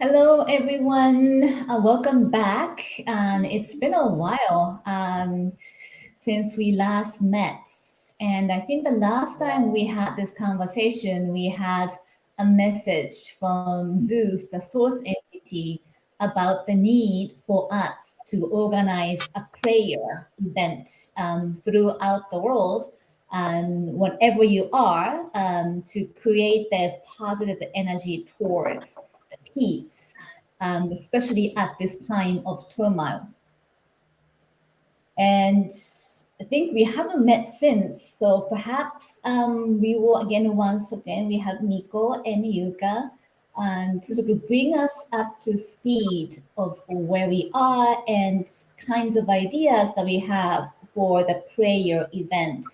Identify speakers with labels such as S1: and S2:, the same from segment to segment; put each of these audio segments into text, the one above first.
S1: Hello, everyone. Welcome back. And it's been a while since we last met. And I think the last time we had this conversation, we had a message from Zeus, the source entity, about the need for us to organize a prayer event throughout the world. And wherever you are, to create the positive energy towards peace, especially at this time of turmoil. And I think we haven't met since, so perhaps we will once again, we have Nico and Yuka to sort of bring us up to speed of where we are and kinds of ideas that we have for the prayer event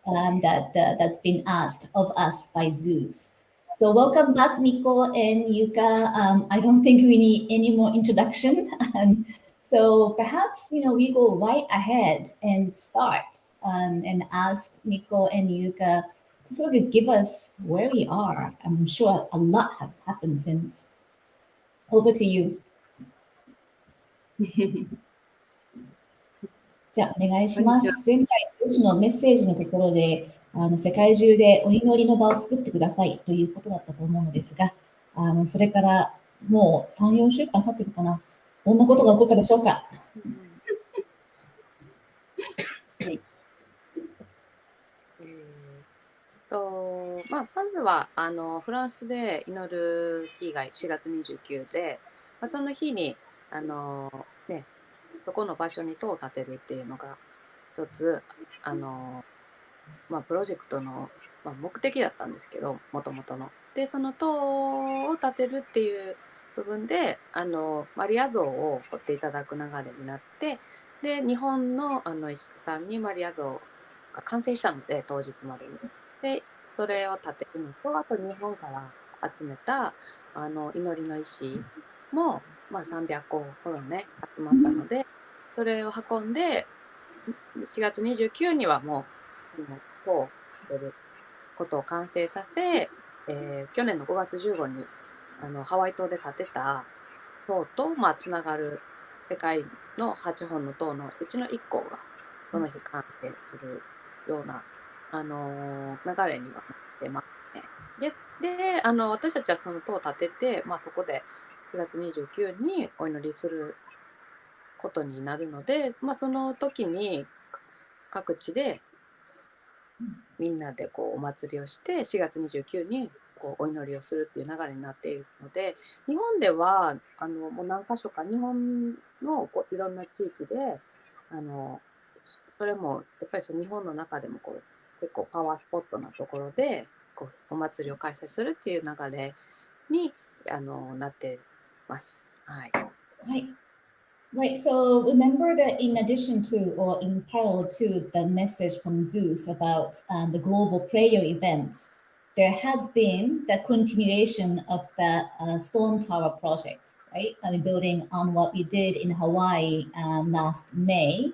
S1: that's been asked of us by Zeus. So welcome back, Miko and Yuka. I don't think we need any more introduction. So perhaps, we go right ahead and start and ask Miko and Yuka to sort of give us where we are. I'm sure a lot has happened since. Over to you. じゃあお願いします。前回のメッセージのところで世界中でお祈りの場を作ってくださいということだったと思うのですが、それからもう3、4週間経ってるかな。どんなことが起こったでしょうか。
S2: まずはフランスで祈る日が4月29で、その日にそこの場所に塔を建てるっていうのが一つプロジェクトの、目的だったんですけど、もともとの。でその塔を建てるっていう部分でマリア像を彫っていただく流れになって、で日本の石工さんにマリア像が完成したので、当日までに。でそれを建てるのと、あと日本から集めた祈りの石も、300個ほどね集まったので、それを運んで4月29日にはもう塔を建てることを完成させ、去年の5月15日にハワイ島で建てた塔とつながる世界の8本の塔のうちの1個がその日完成するような流れにはなってますね。で私たちはその塔を建てて、そこで4月29日にお祈りすることになるので、その時に各地でみんなでお祭りをして4月29日にお祈りをするっていう流れになっているので、日本ではもう何か所か日本のいろんな地域でそれもやっぱり日本の中でも結構パワースポットなところでお祭りを開催するっていう流れになってます。はい。
S1: はい。Right, so remember that in addition to or in parallel to the message from Zeus about the global prayer events, there has been the continuation of the Stone Tower project, right? Building on what we did in Hawaii last May.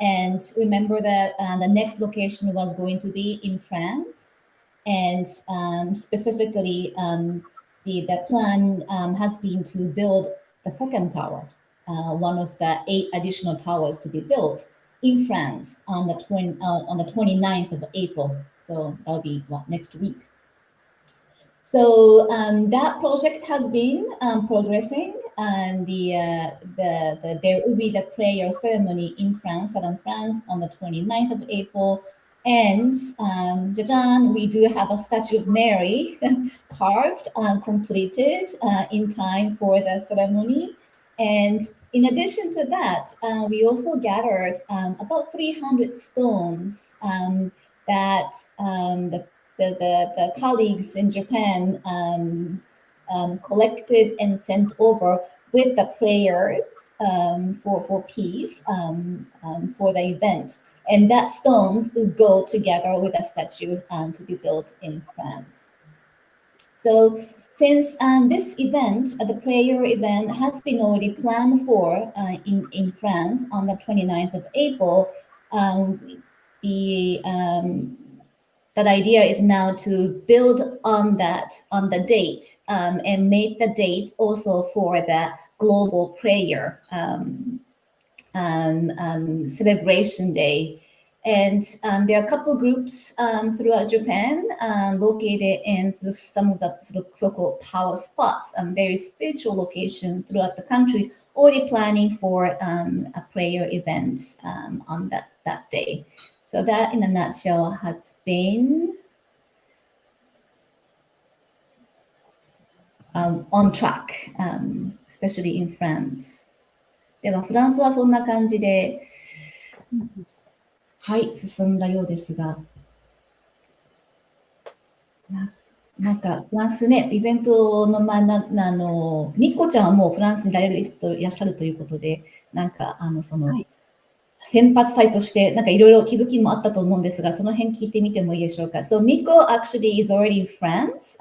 S1: And remember that the next location was going to be in France. And specifically, the plan has been to build the second tower. One of the 8 additional towers to be built in France on the 29th of April. So that'll be next week. So that project has been progressing, and there will be the prayer ceremony in France, southern France, on the 29th of April. And Jajan, we do have a statue of Mary carved and completed in time for the ceremony. And in addition to that, we also gathered about 300 stones that the colleagues in Japan collected and sent over with the prayer for peace for the event. And that stones will go together with a statue to be built in France. So since this event, the prayer event has been already planned for in France on the 29th of April, that idea is now to build on the date and made the date also for the global prayer celebration day. And there are a couple groups throughout Japan located in sort of some of the sort of so-called power spots, very spiritual locations throughout the country, already planning for a prayer event on that day. So that, in a nutshell, has been on track, especially in France. では、フランスはそんな感じで、はい、進んだようですが、なんかフランスね、イベントのみっこちゃんはもうフランスにいらっしゃるということで、なんか先発隊としてなんかいろいろ気づきもあったと思うんですが、その辺聞いてみてもいいでしょうか。So Miko actually is already in France.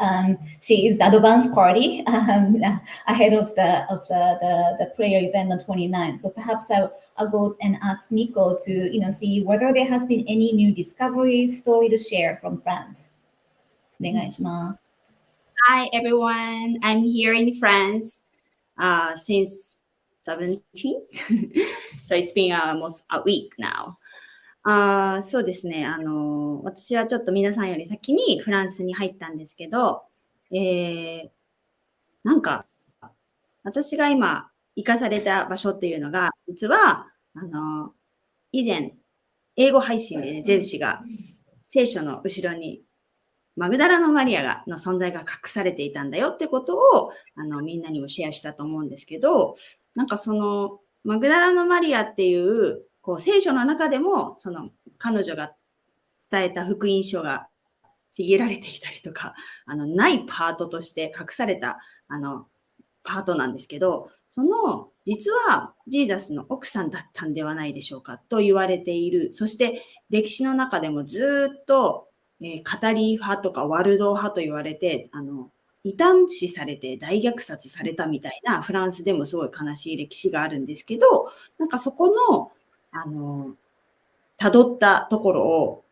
S1: She is the advance party ahead of the prayer event on 29th. So perhaps I'll go and ask Miko to see whether there has been any new discoveries, story to share from France. お願いします。
S3: Hi everyone, I'm here in France since 17th. So it's been almost a week now. そうですね、私はちょっと皆さんより先にフランスに入ったんですけど、なんか私が今行かされた場所っていうのが、実は以前英語配信でね、ゼウシが聖書の後ろにマグダラのマリアの存在が隠されていたんだよってことをみんなにもシェアしたと思うんですけど、なんかそのマグダラのマリアっていう聖書の中でもその彼女が伝えた福音書がちぎられていたりとか、ないパートとして隠されたパートなんですけど、その実はジーザスの奥さんだったんではないでしょうかと言われている。そして歴史の中でもずっとカリー派とかワルド派と言われて、異端視されて大虐殺されたみたいなフランスでもすごい悲しい歴史があるんですけど、なんかそこの、辿ったところを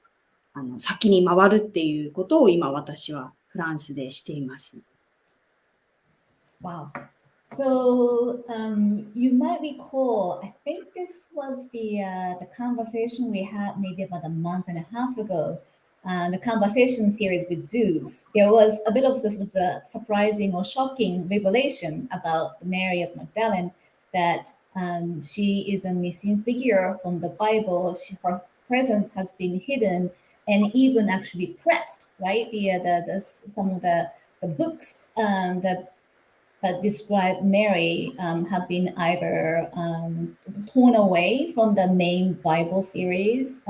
S3: 先に回るっていうことを今私はフランスでしています。
S1: Wow. So you might recall, I think this was the conversation we had maybe about a month and a half ago. The conversation series with Zeus, there was a bit of the surprising or shocking revelation about Mary of Magdalene that she is a missing figure from the Bible. Her presence has been hidden and even actually pressed, right? Some of the books that describe Mary have been either torn away from the main Bible series.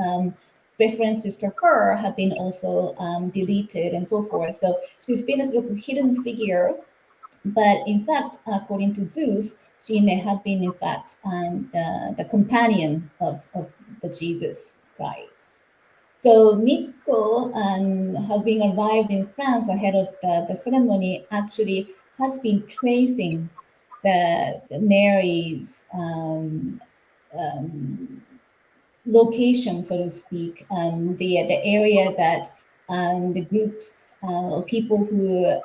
S1: References to her have been also deleted and so forth. So she's been a sort of hidden figure, but in fact, according to Zeus, she may have been in fact the companion of the Jesus Christ. So Miko, having arrived in France ahead of the ceremony, actually has been tracing the Mary's location, so to speak, the area that the groups or people who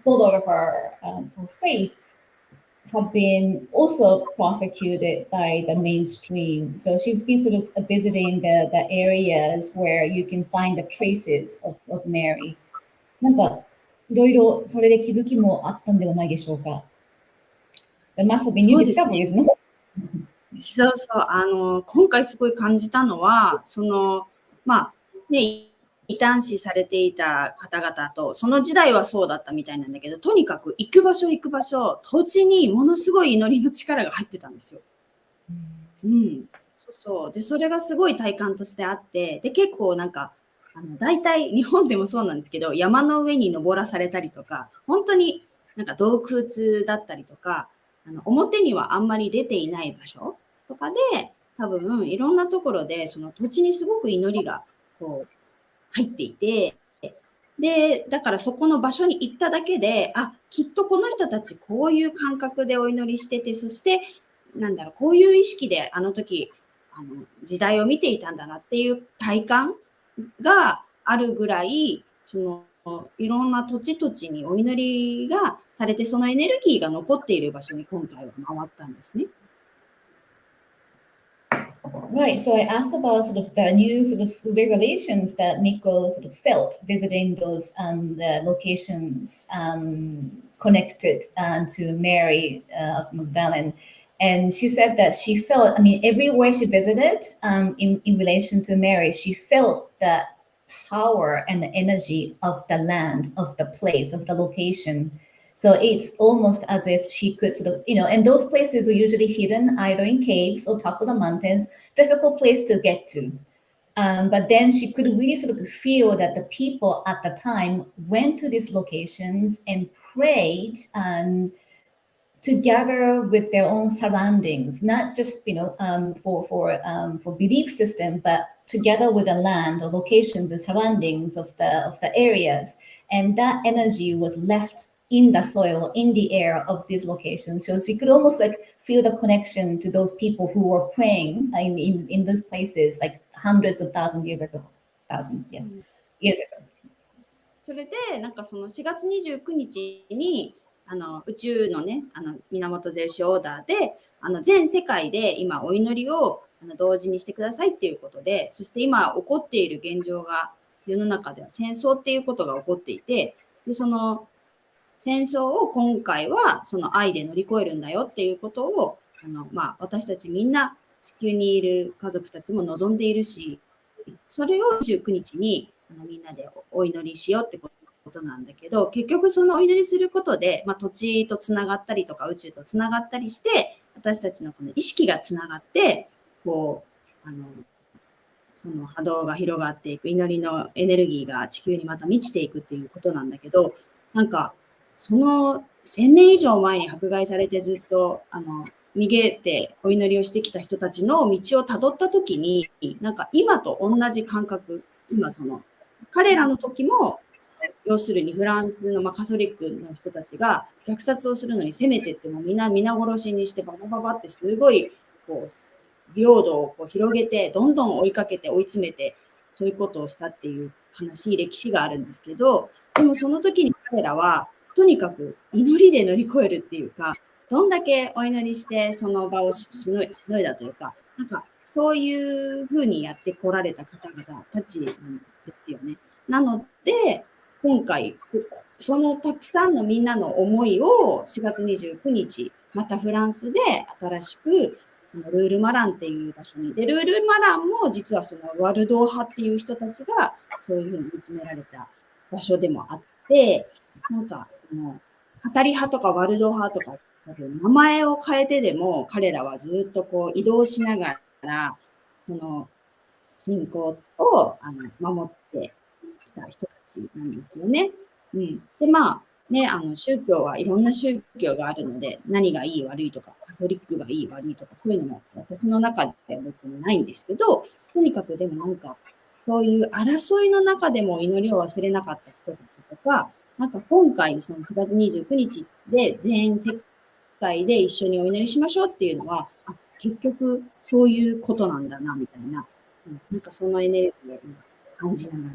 S1: follow her for faith have been also prosecuted by the mainstream. So she's been sort of visiting the areas where you can find the traces of Mary. なんかいろいろそれで気づきもあったんではないでしょうか。There must have been new discoveries, no?
S3: そうそう、今回すごい感じたのは、異端視されていた方々と、その時代はそうだったみたいなんだけど、とにかく行く場所、土地にものすごい祈りの力が入ってたんですよ。そう。で、それがすごい体感としてあって、で、結構なんか、大体日本でもそうなんですけど、山の上に登らされたりとか、本当になんか洞窟だったりとか、表にはあんまり出ていない場所とかで、多分いろんなところでその土地にすごく祈りが入っていて、で、だからそこの場所に行っただけで、きっとこの人たちこういう感覚でお祈りしてて、そしてこういう意識であの時時代を見ていたんだなっていう体感があるぐらい、そのいろんな土地土地にお祈りがされて、そのエネルギーが残っている場所に今回は回ったんですね。
S1: Right. So I asked about sort of the new sort of revelations that Miko sort of felt visiting those the locations connected to Mary of Magdalene. And she said that she felt, I mean, everywhere she visited in relation to Mary, she felt the power and the energy of the land, of the place, of the location. So it's almost as if she could sort of, and those places were usually hidden either in caves or top of the mountains, difficult place to get to. But then she could really sort of feel that the people at the time went to these locations and prayed together with their own surroundings, not just for belief system, but together with the land, the locations, the surroundings of the areas, and that energy was left in the soil, in the air of these locations. So she could almost like feel the connection to those people who were praying in those places, like hundreds of years ago. Years ago.
S3: それで、なんかその4月29日に、宇宙のね、源ゼウスオーダーで、全世界で今お祈りを同時にしてくださいっていうことで、そして今起こっている現状が、世の中では戦争っていうことが起こっていて、でその戦争を今回はその愛で乗り越えるんだよっていうことを、私たちみんな地球にいる家族たちも望んでいるし、それを29日にみんなでお祈りしようってことなんだけど、結局そのお祈りすることで、土地とつながったりとか宇宙とつながったりして、私たちのこの意識がつながって、こうその波動が広がっていく、祈りのエネルギーが地球にまた満ちていくっていうことなんだけど、なんかその1000年以上前に迫害されてずっと逃げてお祈りをしてきた人たちの道をたどったときに、なんか今と同じ感覚、今その彼らの時も、要するにフランスのカソリックの人たちが虐殺をするのに攻めてっても皆殺しにしてババババってすごいこう領土をこう広げてどんどん追いかけて追い詰めてそういうことをしたっていう悲しい歴史があるんですけど、でもその時に彼らはとにかく祈りで乗り越えるっていうか、どんだけお祈りしてその場をしのいだというか、なんかそういうふうにやってこられた方々たちなんですよね。なので今回そのたくさんのみんなの思いを4月29日またフランスで新しくそのルールマランっていう場所にで、ルールマランも実はそのワルドー派っていう人たちがそういうふうに見つめられた場所でもあって、なんか語り派とかワルドー派とか多分名前を変えてでも彼らはずっとこう移動しながらその信仰を守ってきた人たちなんですよね。で宗教はいろんな宗教があるので何がいい悪いとかカトリックがいい悪いとかそういうのも私の中では別にないんですけど、とにかくでもなんかそういう争いの中でも祈りを忘れなかった人たちとか、なんか今回その4月29日で全世界で一緒にお祈りしましょうっていうのは、結局そういうことなんだなみたいな、なんかそのエネルギーを今感じながら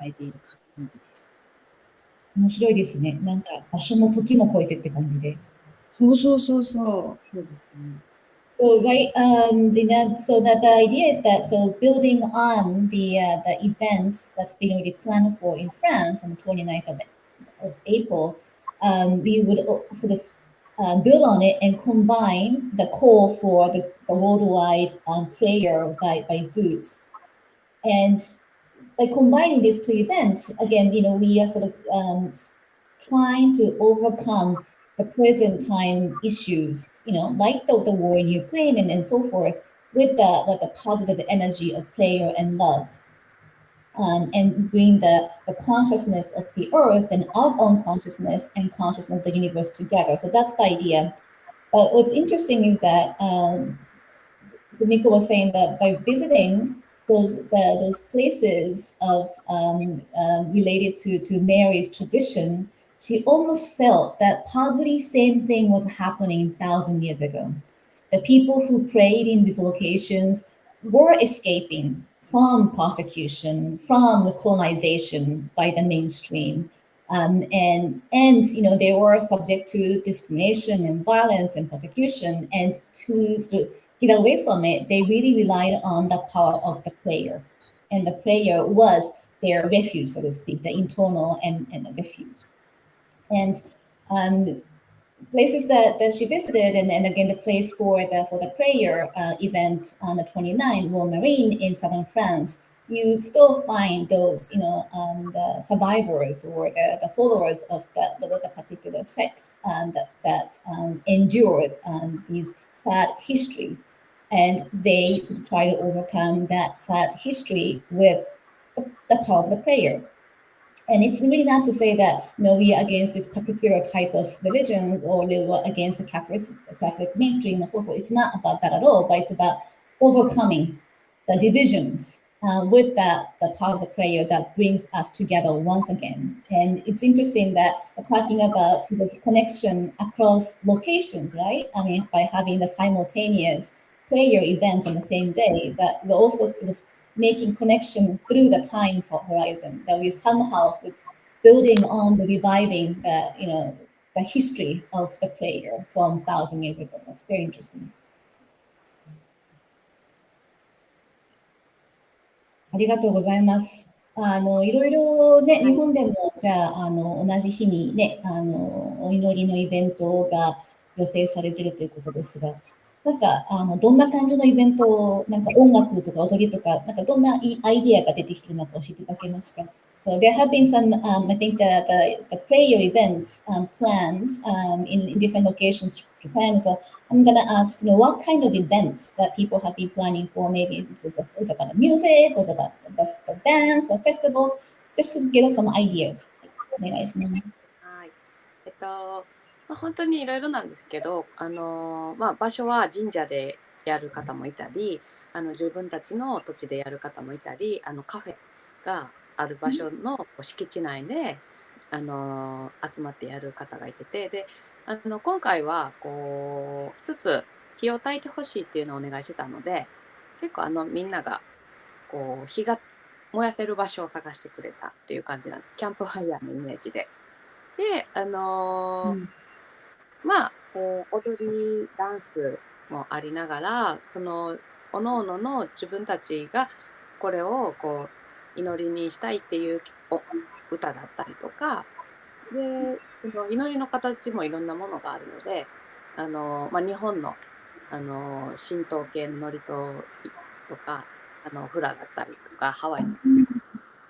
S3: 迎えている感じです。
S1: 面白いですね。なんか場所も時も超えてって感じで。
S3: そうですね。
S1: So right, so that the idea is that building on the event that's been already planned for in France on the 29th of April, we would sort of build on it and combine the call for the worldwide prayer by Zeus. And by combining these two events, again, we are sort of trying to overcome the present time issues, like the war in Ukraine and so forth, with the positive energy of prayer and love, and bring the consciousness of the earth and our own consciousness and consciousness of the universe together. So that's the idea. But what's interesting is that, so Miko was saying that by visiting those places of related to Mary's tradition, she almost felt that probably same thing was happening 1,000 years ago. The people who prayed in these locations were escaping from persecution, from the colonization by the mainstream. And they were subject to discrimination and violence and persecution. And to sort of get away from it, they really relied on the power of the prayer. And the prayer was their refuge, so to speak, the internal and the refuge. And places that she visited, and again the place for the prayer event on the 29th, Royal Marine in southern France, you still find those, the survivors or the followers of the particular sects that endured these sad history, and they sort of try to overcome that sad history with the power of the prayer. And it's really not to say that we are against this particular type of religion or we were against the Catholic mainstream and so forth. It's not about that at all, but it's about overcoming the divisions with the power of the prayer that brings us together once again. And it's interesting that we're talking about this connection across locations, right? I mean, by having the simultaneous prayer events on the same day, but we're also sort of making connection through the time horizon, that we somehow sort of building on the reviving the history of the prayer from 1,000 years ago. That's very interesting. ありがとうございます。いろいろね、日本でもじゃあ同じ日にねお祈りのイベントが予定されているということですが、なんかどんな感じのイベントを、なんか音楽とか踊りとか、なんかどんなアイディアが出てきているのか教えていただけますか。So there have been some, I think the prayer events planned in different locations in Japan. So I'm going to ask, what kind of events that people have been planning for? Maybe it's about music, or about the dance or festival, just to get us some ideas. お願いします。
S2: はい。本当にいろいろなんですけど、場所は神社でやる方もいたり、自分たちの土地でやる方もいたり、カフェがある場所の敷地内で、集まってやる方がいてて、で今回はこう一つ火を焚いてほしいっていうのをお願いしてたので、結構みんながこう火が燃やせる場所を探してくれたっていう感じなんで、キャンプファイヤーのイメージで。で踊りダンスもありながら、その各々の自分たちがこれをこう祈りにしたいっていう歌だったりとかで、その祈りの形もいろんなものがあるので、日本の神道系の祝詞とかフラだったりとかハワイの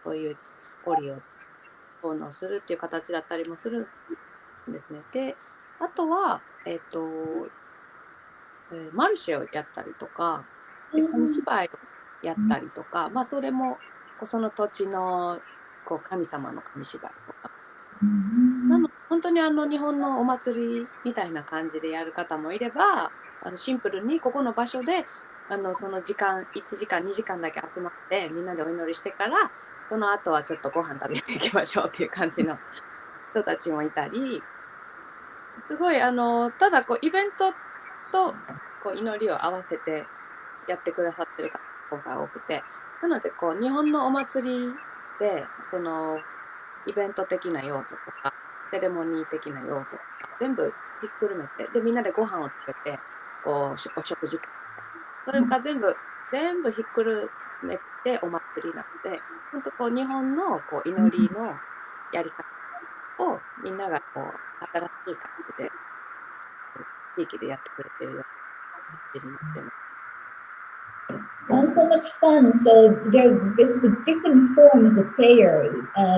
S2: そういう折を奉納するっていう形だったりもするんですね。であとは、マルシェをやったりとか、で紙芝居をやったりとか、それもその土地の神様の紙芝居とか、本当に日本のお祭りみたいな感じでやる方もいれば、シンプルにここの場所でその時間1時間2時間だけ集まってみんなでお祈りしてから、その後はちょっとご飯食べに行きましょうっていう感じの人たちもいたり、すごいただイベントと祈りを合わせてやってくださってる方が今回多くて、なので日本のお祭りでそのイベント的な要素とかセレモニー的な要素とか全部ひっくるめて、でみんなでご飯を食べてお食事会、それが全部ひっくるめてお祭りなので、本当日本の祈りのやり方をみんなが新しい感じで地域でやってくれてるようになってます。
S1: Sounds so much fun. So there are basically different forms of prayer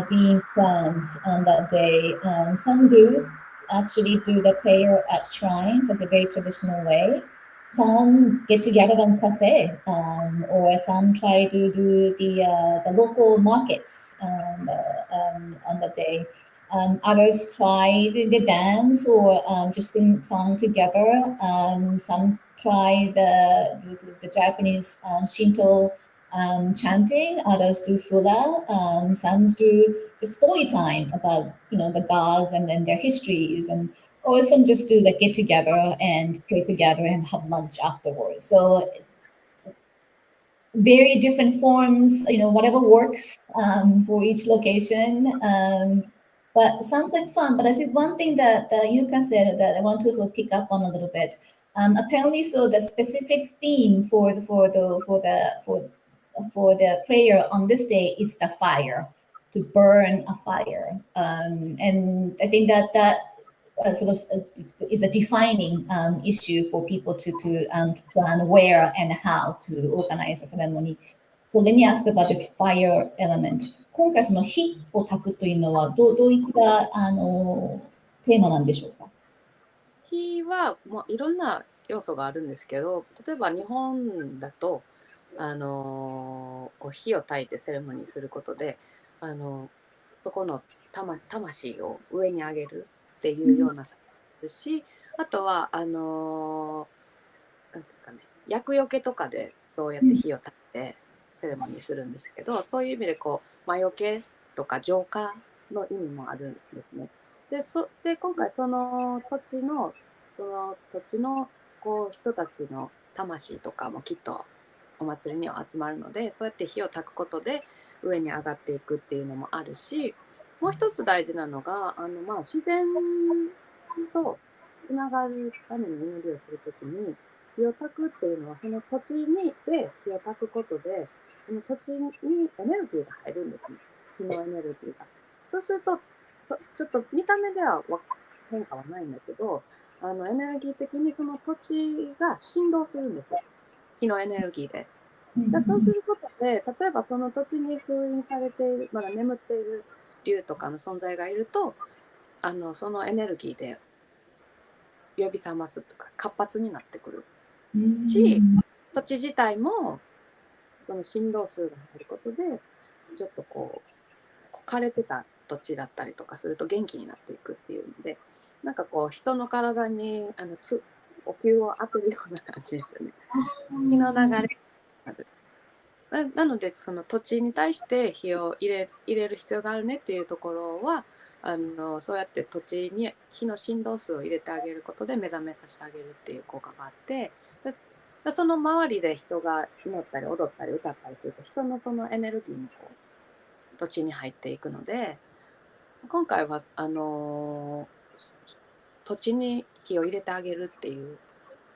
S1: being planned on that day. Some groups actually do the prayer at shrines, like a very traditional way. Some get together on cafe, or some try to do the local markets on the day. Others try the dance or just sing song together. Some try the Japanese Shinto chanting. Others do fula. Some do the story time about the gods and then their histories, or some just do the get together and pray together and have lunch afterwards. So very different forms, whatever works for each location. But sounds like fun. But I see one thing that Yuka said that I want to also pick up on a little bit. Apparently, so the specific theme for the prayer on this day is the fire, to burn a fire. And I think that is a defining issue for people to plan where and how to organize a ceremony. So let me ask about this fire element. 今回その火を焚くというのはどういったテーマなんでしょうか？
S2: 火は、いろんな要素があるんですけど、例えば日本だとこう火を焚いてセレモニーすることでそこの魂を上に上げるっていうようなですし、あとはなんですかね、厄除けとかでそうやって火を焚いてセレモニーするんですけど、そういう意味でこう魔除けとか浄化の意味もあるんですね。で今回その土地のこう人たちの魂とかもきっとお祭りには集まるので、そうやって火を焚くことで上に上がっていくっていうのもあるし、もう一つ大事なのが自然とつながるために祈りをするときに火を焚くっていうのは、その土地で火を焚くことでその土地にエネルギーが入るんですね。火のエネルギーが。そうするとちょっと見た目では変化はないんだけど、エネルギー的にその土地が振動するんですよ。火のエネルギーで。そうすることで、例えばその土地に封印されている、まだ眠っている竜とかの存在がいると、そのエネルギーで呼び覚ますとか活発になってくるし、土地自体もその振動数が入ることでちょっとこう枯れてた土地だったりとかすると元気になっていくっていうので、なんかこう人の体にお灸を当てるような感じですよね。火の流れなのでその土地に対して火を入れる必要があるねっていうところはそうやって土地に火の振動数を入れてあげることで目覚めさせてあげるっていう効果があって、その周りで人が祈ったり踊ったり歌ったりすると人のそのエネルギーもこう土地に入っていくので、今回は土地に火を入れてあげるっていう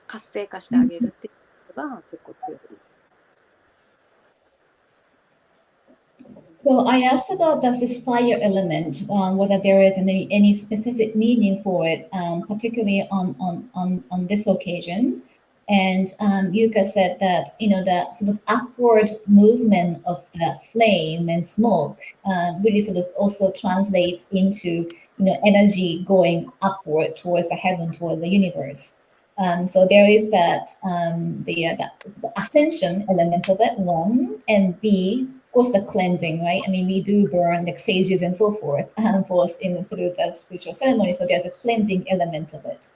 S2: 活性化してあげるっていうのが結構強い。
S1: So I asked about this fire element, whether there is any specific meaning for it, particularly on this occasion. And Yuka said that the sort of upward movement of the flame and smoke really sort of also translates into energy going upward towards the heaven, towards the universe. So there is that the ascension element of it, one, and B, of course, the cleansing, right? I mean, we do burn like sages and so forth through the spiritual ceremony. So there's a cleansing element of it.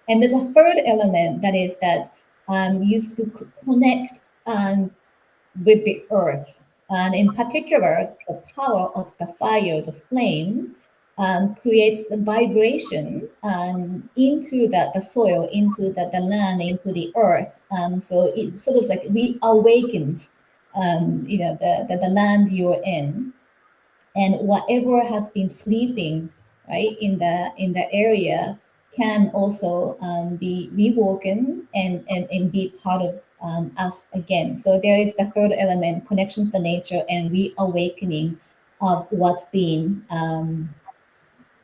S1: And there's a third element that is that used to connect with the earth. And in particular, the power of the fire, the flame, creates a vibration into the soil, into the land, into the earth. So it sort of like reawakens the land you're in, and whatever has been sleeping right in the area can also be rewoken and be part of us again. So there is the third element, connection to nature and reawakening of what's been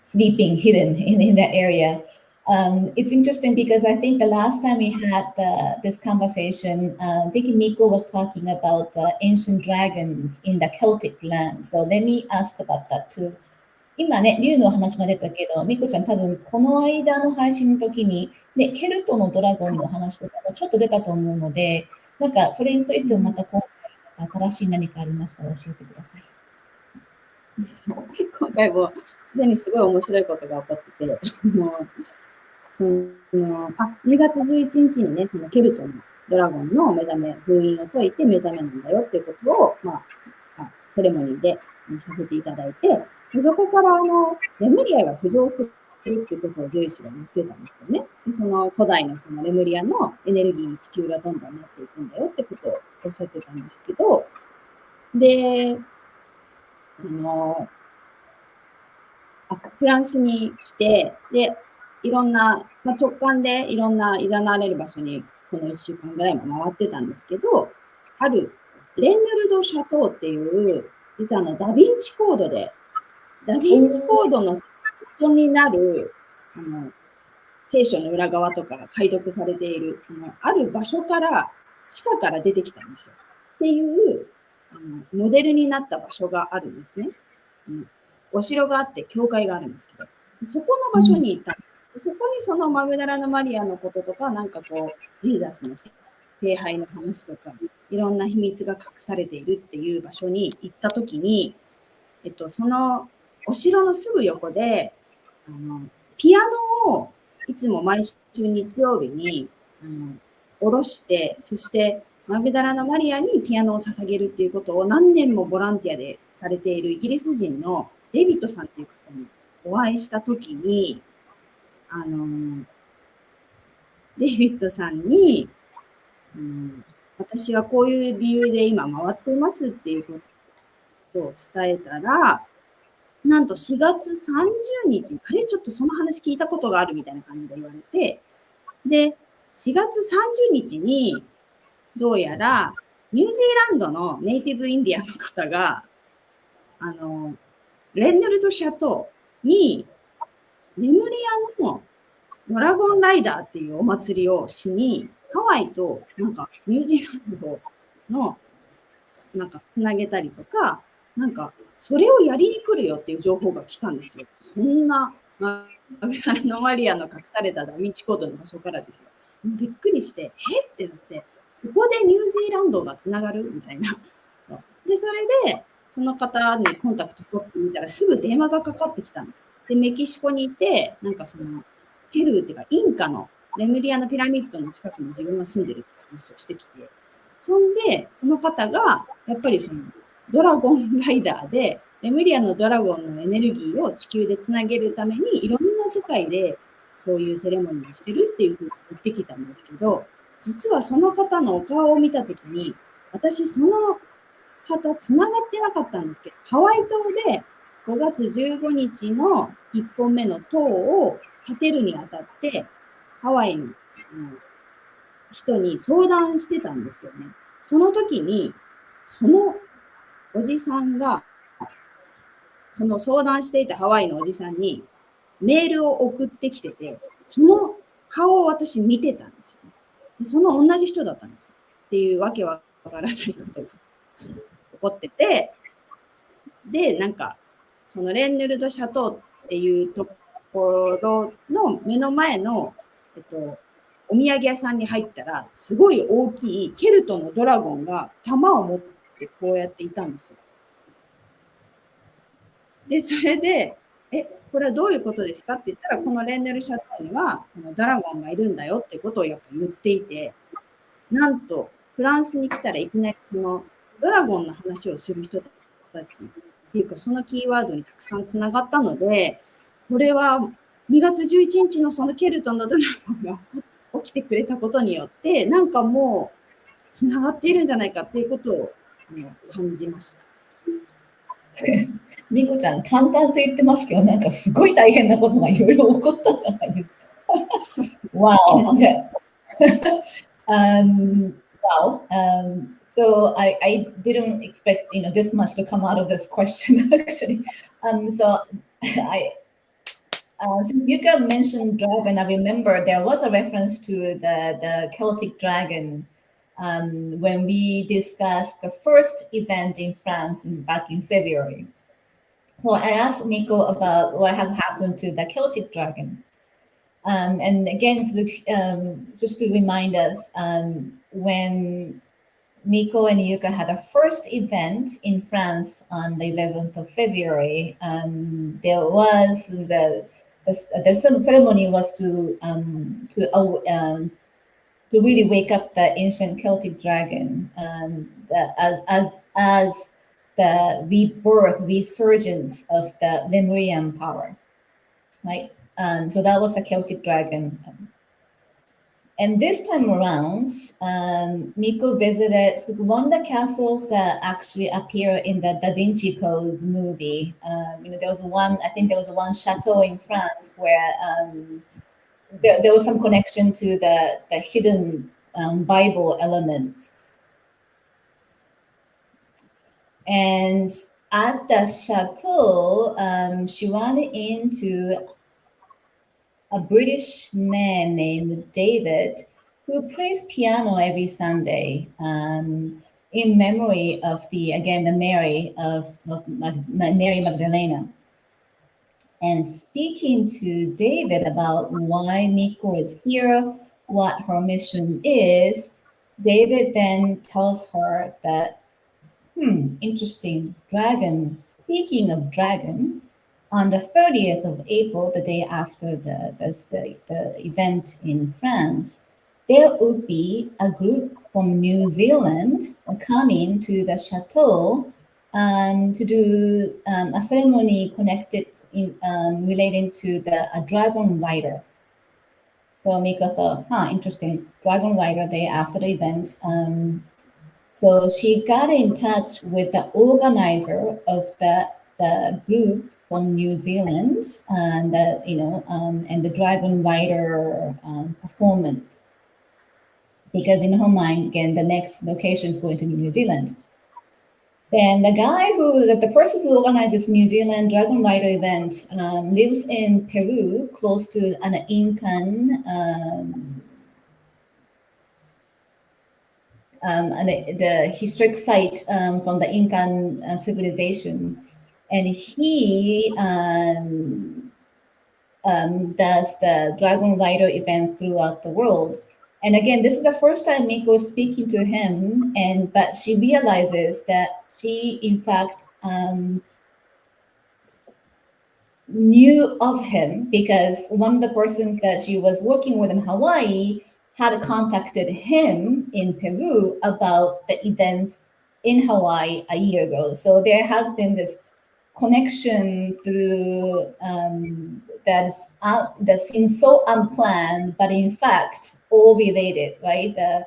S1: sleeping hidden in that area. It's interesting because I think the last time we had this conversation, I think Miko was talking about ancient dragons in the Celtic land. So let me ask about that too. 今ね、竜の話が出たけど、ミコちゃん多分この間の配信の時に、ね、ケルトのドラゴンの話とかもちょっと出たと思うので、なんかそれについてもまた今回新しい何かありましたら教えてください。
S3: 今回もすでにすごい面白いことが起こってて、2月11日にね、そのケルトのドラゴンの目覚め、封印を解いて目覚めなんだよっていうことを、セレモニーでさせていただいて、そこからレムリアが浮上すっていうことをゼウスが言ってたんですよね。でその古代のそのレムリアのエネルギーに地球がどんどんなっていくんだよってことをおっしゃってたんですけど、で、フランスに来て、で、いろんな、直感でいろんな誘われる場所にこの1週間ぐらいも回ってたんですけど、あるレンヌルド・シャトーっていう、実はダヴィンチコードで、ダヴィンチコードの元になる聖書の裏側とか解読されているある場所から地下から出てきたんですよっていうモデルになった場所があるんですね。お城があって教会があるんですけど、そこの場所に行った。そこにそのマグダラのマリアのこととか、なんかこうジーザスの聖杯の話とかいろんな秘密が隠されているっていう場所に行った時に、そのお城のすぐ横でピアノをいつも毎週日曜日に下ろして、そしてマグダラのマリアにピアノを捧げるっていうことを何年もボランティアでされているイギリス人のデビッドさんっていう方にお会いしたときに、デビッドさんに、私はこういう理由で今回っていますっていうことを伝えたら、なんと4月30日、あれちょっとその話聞いたことがあるみたいな感じで言われて、で、4月30日に、どうやらニュージーランドのネイティブインディアンの方が、レンヌルド・シャトーに、レムリアのドラゴンライダーっていうお祭りをしに、ハワイとなんかニュージーランドのなんかつなげたりとか、なんかそれをやりに来るよっていう情報が来たんですよ。そんな、ノマリアの隠されたダ・ヴィンチコードの場所からですよ。びっくりして、ってなって、そこでニュージーランドがつながるみたいな。で、それで、その方にコンタクト取ってみたら、すぐ電話がかかってきたんです。で、メキシコにいて、なんかその、ペルーっていうか、インカのレムリアのピラミッドの近くに自分が住んでるって話をしてきて、そんで、その方が、やっぱりその、ドラゴンライダーで、レムリアのドラゴンのエネルギーを地球でつなげるために、いろんな世界でそういうセレモニーをしてるっていうふうに言ってきたんですけど、実はその方のお顔を見たときに、私その方つながってなかったんですけど、ハワイ島で5月15日の1本目の塔を建てるにあたって、ハワイの人に相談してたんですよね。その時に、そのおじさんが、その相談していたハワイのおじさんにメールを送ってきてて、その顔を私見てたんですよね。でその同じ人だったんですよ。っていうわけわからないことが起こってて、で、なんか、そのレンヌルド・シャトーっていうところの目の前の、お土産屋さんに入ったら、すごい大きいケルトのドラゴンが弾を持ってこうやっていたんですよ。で、それで、これはどういうことですかって言ったら、このレンネルシャトーにはこのドラゴンがいるんだよってことをやっぱ言っていて、なんとフランスに来たらいきなりそのドラゴンの話をする人たちっていうか、そのキーワードにたくさんつながったので、これは2月11日のそのケルトのドラゴンが起きてくれたことによって、なんかもうつながっているんじゃないかっていうことを感じました。
S1: みこちゃん、淡々と言ってますけど、なんかすごい大変なことがいろいろ起こったんじゃないですか。Wow. Okay. Wow. So I didn't expect this much to come out of this question actually. So I since Yuka mentioned dragon, I remember there was a reference to the Celtic dragon when we discussed the first event in France back in February. So I asked Miko about what has happened to the Celtic dragon. And again, so, just to remind us, when Miko and Yuka had a first event in France on the 11th of February, there was the ceremony was to really wake up the ancient Celtic dragon, as the rebirth, resurgence of the Lemurian power, right? So that was the Celtic dragon. And this time around, Miko visited one of the castles that actually appear in the Da Vinci Code's movie. There was one chateau in France where there was some connection to the hidden Bible elements. And at the chateau, she ran into a British man named David who plays piano every Sunday in memory of the Mary of Mary Magdalena. And speaking to David about why Miko is here, what her mission is, David then tells her that, interesting, dragon. Speaking of dragon, on the 30th of April, the day after the event in France, there would be a group from New Zealand coming to the chateau to do a ceremony relating to a dragon rider. So Miko thought, interesting, dragon rider day after the event. So she got in touch with the organizer of the group from New Zealand and the dragon rider performance, because in her mind, again, the next location is going to be New Zealand. Then the person who organizes New Zealand Dragon Rider event lives in Peru, close to an Incan the historic site from the Incan civilization. And he does the Dragon Rider event throughout the world. And again, this is the first time Miko is speaking to him, but she realizes that she, in fact, knew of him because one of the persons that she was working with in Hawaii had contacted him in Peru about the event in Hawaii a year ago. So there has been this connection through that seems so unplanned, but in fact all related, right? The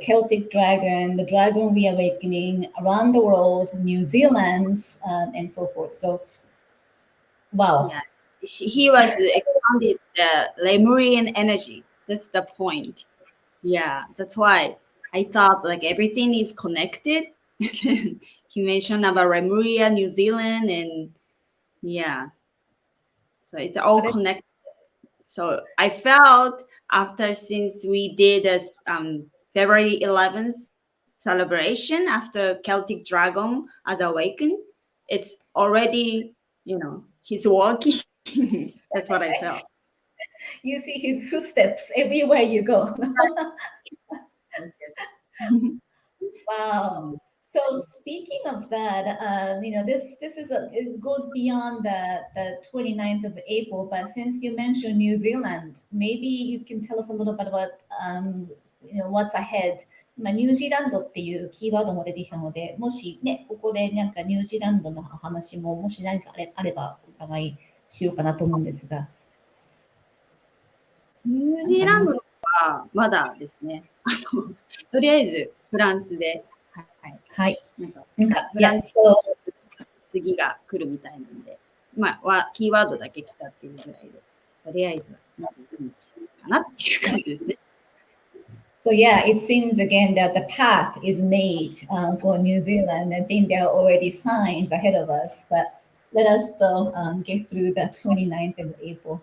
S1: Celtic dragon, the dragon reawakening around the world, New Zealand, and so forth. So, wow.
S3: Yeah. He was expanded the Lemurian energy. That's the point. Yeah, that's why I thought like everything is connected. He mentioned about Lemuria, New Zealand, and yeah, so it's all connected. So I felt since we did this February 11th celebration after Celtic Dragon as awakened, it's already, he's walking. That's what I felt.
S1: You see his footsteps everywhere you go.
S3: Yes.
S1: Wow. So speaking of that, this it goes beyond the 29th of April, but since you mentioned New Zealand, maybe you can tell us a little bit about what's ahead. ニュージーランドっていうキーワードも出てきたので、もしね、ここでなんかニュージーランドの話も、もし何かあればお伺いしようかなと思うんですが。
S3: ニュージーランドはまだですね。とりあえずフランスで。
S1: はい。
S3: なんかフランス次が来るみたいなんで、キーワードだけ来たっていうぐらいで、とりあえず29日かなっていう感じですね。
S1: So yeah, it seems again that the path is made for New Zealand. I think there are already signs ahead of us, but let us still get through the 29th of April.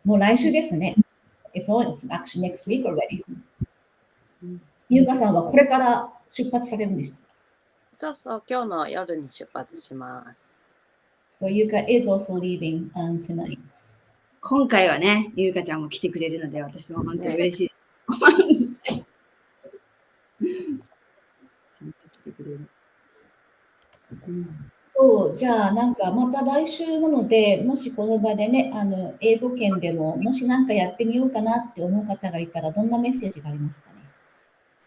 S1: もう来週ですね。It's actually next week already. 優香さんはこれから出発されるんでした。
S2: そうそう、今日の夜に出発します。
S1: So Yuka is also leaving tonight.
S3: 今回はね、優香ちゃんも来てくれるので、私も本当に嬉しいです。
S1: そう、じゃあなんかまた来週なので、もしこの場でね、英語圏でももしなんかやってみようかなって思う方がいたら、どんなメッセージがありますかね。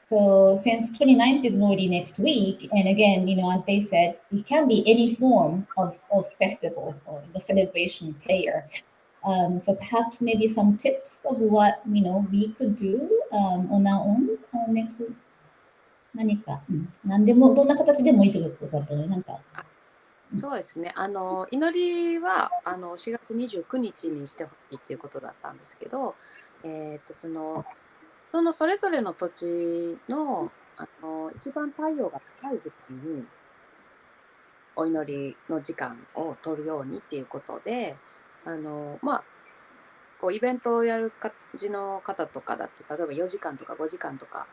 S1: So since 29th is already next week, and again, as they said, it can be any form of festival or the celebration prayer. So perhaps maybe some tips of what we could do on our own next week. 何か、何でもどんな形でもいいということだったので、なんか。
S2: そうですね。祈りは4月29日にしてほしいっていうことだったんですけど、そのそれぞれの土地の一番太陽が高い時間にお祈りの時間を取るようにっていうことで、こうイベントをやる感じの方とかだと、例えば4時間とか5時間とか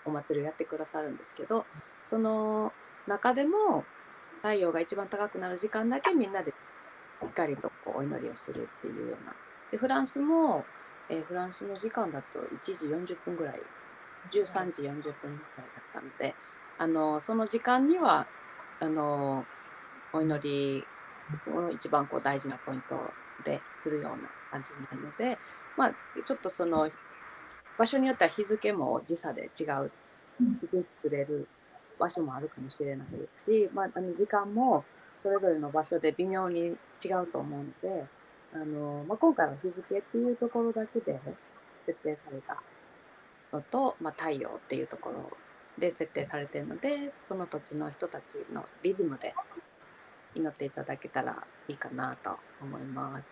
S2: お祭りをやってくださるんですけど、その中でも太陽が一番高くなる時間だけみんなでしっかりとこうお祈りをするっていうような。でフランスも、フランスの時間だと1時40分ぐらい、13時40分ぐらいだったので、その時間にはお祈りを一番こう大事なポイントでするような感じになるので、ちょっとその場所によっては日付も時差で違う一日作れる場所もあるかもしれないですし、時間もそれぞれの場所で微妙に違うと思うので、今回は日付っていうところだけで設定されたのと、太陽っていうところで設定されているので、その土地の人たちのリズムで祈っていただけたらいいかなと思います。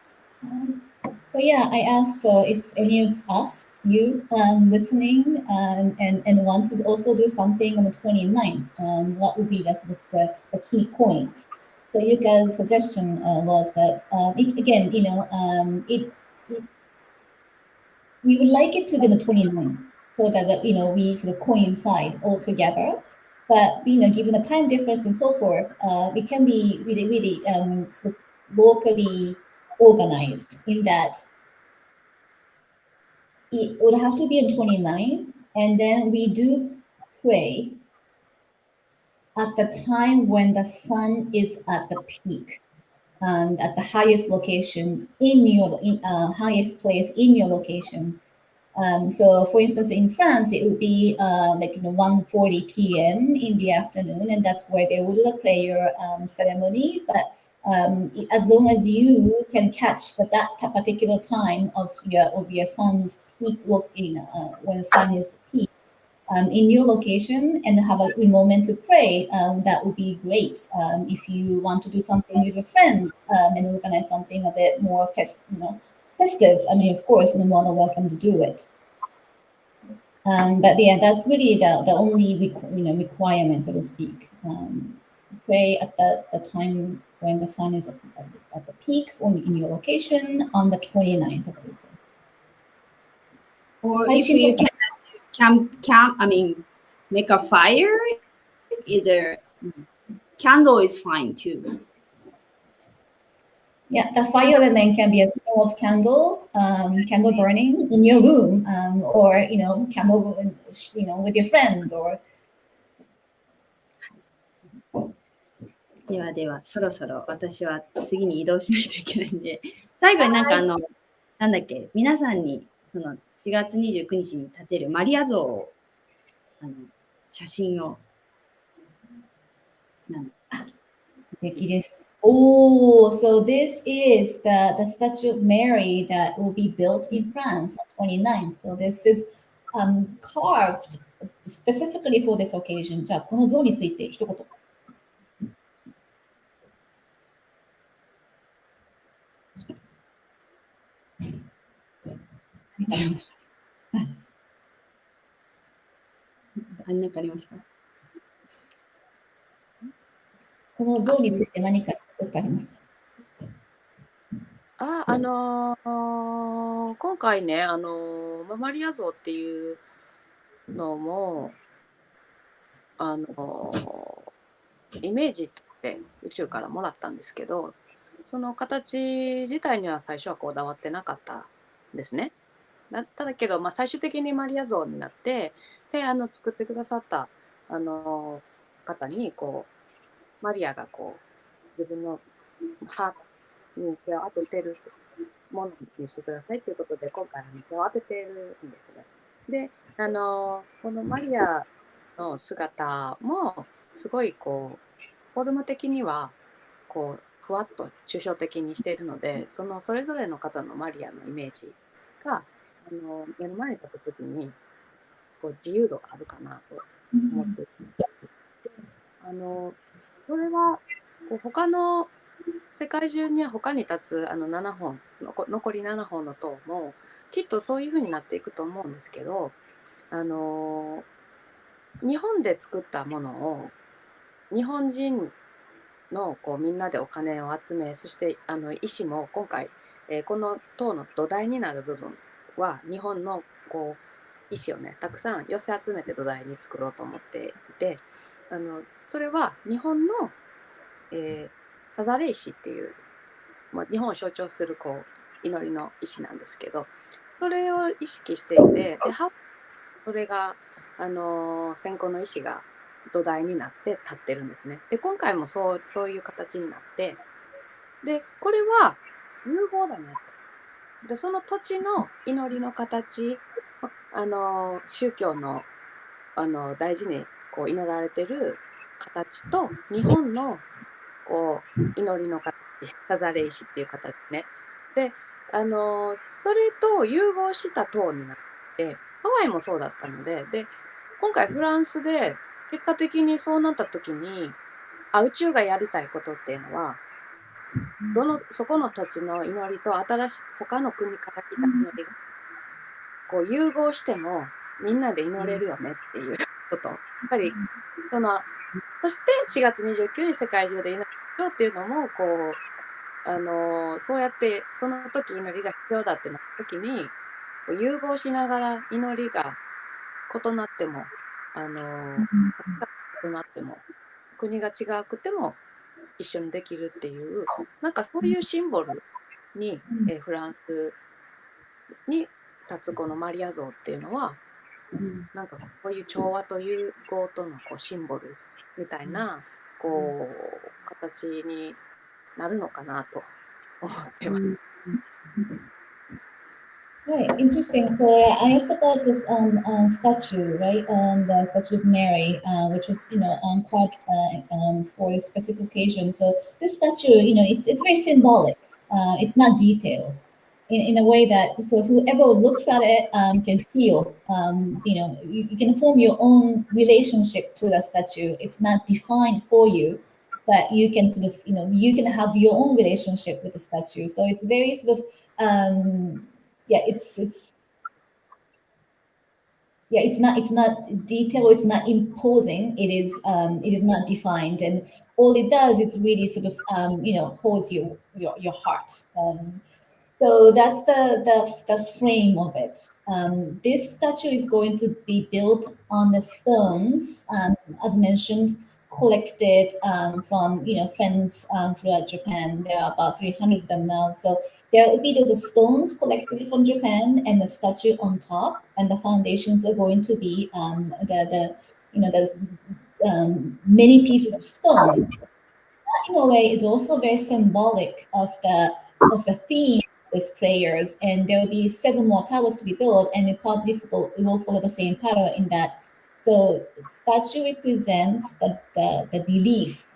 S1: So yeah, I asked if any of us, you listening and want to also do something on the 29th, what would be the key points? So you guys' suggestion was that again, we would like it to be the 29th so that we sort of coincide all together. But given the time difference and so forth, it can be really sort of locally organized in that it would have to be on 29, and then we do pray at the time when the sun is at the peak and at the highest location highest place in your location. So for instance, in France, it would be 1:40 p.m. in the afternoon, and that's where they will do the prayer ceremony. But as long as you can catch that particular time of your sun's peak, when the sun is peak in your location, and have a moment to pray, that would be great. If you want to do something with your friends and organize something a bit more festive, I mean, of course, you're more than welcome to do it. But yeah, that's really the only requirement, so to speak. Pray at the time when the sun is at the peak in your location on the 29th of April.
S3: Or if you can make a fire, either candle is fine too.
S1: Yeah, the fire element can be a small candle burning in your room, or candle with your friends, or.
S3: では、そろそろ私は次に移動しないといけないんで、最後になんだっけ、皆さんにその4月29日に建てるマリア像を写真を
S1: 素敵です。Oh, so this is the statue of Mary that will be built in France on 29th. So this is carved specifically for this occasion. じゃあこの像について一言。
S3: 何かありますか？
S1: この像について何かありますか？
S2: 今回ね、マリア像っていうのもイメージって宇宙からもらったんですけど、その形自体には最初はこだわってなかったんですね。ただけど、最終的にマリア像になって、で作ってくださった方にマリアが自分のハートに手を当ててるものにしてくださいということで、今回手を当ててるんですね。でこのマリアの姿もすごいフォルム的にはふわっと抽象的にしているので、それぞれの方のマリアのイメージが目の前に立った時にこう自由度があるかなと思っていて、それはこう他の世界中には他に立つ7本残り7本の塔もきっとそういう風になっていくと思うんですけど、日本で作ったものを日本人のこうみんなでお金を集め、そして石も今回、この塔の土台になる部分は日本のこう石をねたくさん寄せ集めて土台に作ろうと思っていて、それは日本の、サザレ石っていう、日本を象徴するこう祈りの石なんですけど、それを意識していて、でそれが先行の石が土台になって立ってるんですね。で今回もそういう形になって、でこれは融合だねと。でその土地の祈りの形、宗教の大事にこう祈られてる形と日本のこう祈りの形、サザレ石っていう形ね。でそれと融合した塔になって、ハワイもそうだったので、今回フランスで結果的にそうなった時に宇宙がやりたいことっていうのはそこの土地の祈りと他の国から来た祈りがこう融合してもみんなで祈れるよねっていうこと。やっぱりそして4月29日世界中で祈りましょうっていうのもこうそうやってその時祈りが必要だってなった時にこう融合しながら祈りが異なっても異なっても国が違くても一緒にできるっていう、なんかそういうシンボルに、フランスに立つこのマリア像っていうのは、なんかこういう調和と融合とのこうシンボルみたいなこう形になるのかなと思ってます。
S1: Right, interesting. So I asked about this statue, right? The statue of Mary, which was carved for a specific occasion. So this statue, it's very symbolic. It's not detailed in a way that so whoever looks at it can feel. You can form your own relationship to the statue. It's not defined for you, but you can sort of you can have your own relationship with the statue. So it's very sort of yeah, it's not detailed, it's not imposing, it is not defined, and all it does is really sort of holds your heart. So that's the frame of it. This statue is going to be built on the stones, as mentioned, collected from friends throughout Japan. There are about 300 of them now. So there will be those stones collected from Japan and the statue on top, and the foundations are going to be there's many pieces of stone. That, in a way, is also very symbolic of the theme of these prayers. And there will be 7 more towers to be built, and it will follow the same pattern in that. So the statue represents the belief.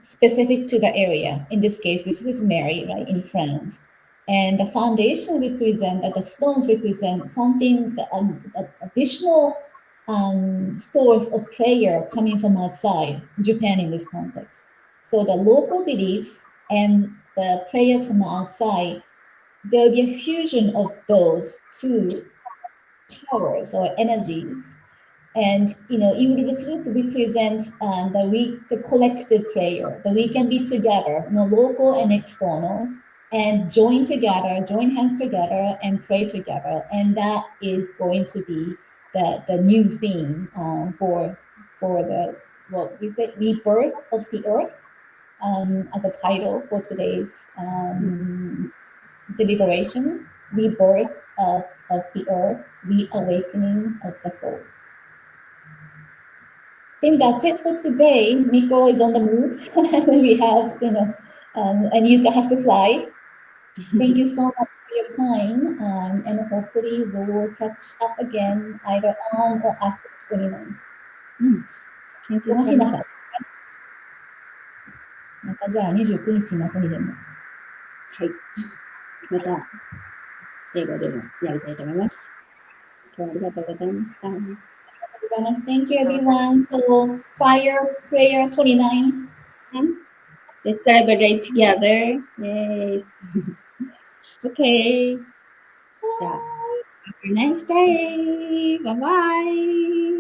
S1: Specific to the area. In this case, this is Mary, right, in France. And the foundation represent that the stones represent something, additional source of prayer coming from outside Japan in this context. So the local beliefs and the prayers from outside, there will be a fusion of those two powers or energies. And it would sort of represent the collective prayer, that we can be together, local and external, and join hands together, and pray together. And that is going to be the new theme for the what we say rebirth of the earth, as a title for today's deliberation. Rebirth of the earth, reawakening of the souls. I think that's it for today. Miko is on the move. We have, and Yuka has to fly. Thank you so much for your time. And hopefully we will catch up again either on or after 29.
S3: Thank you so much.
S1: またじゃあ29日の後にでも。
S3: はい。また、英語でもやりたいと思います。今日はありがとうございました。
S1: Thank you, everyone. So, fire prayer 29.
S3: Let's celebrate together. Yes. Okay. じゃあ、have a nice day. Bye bye.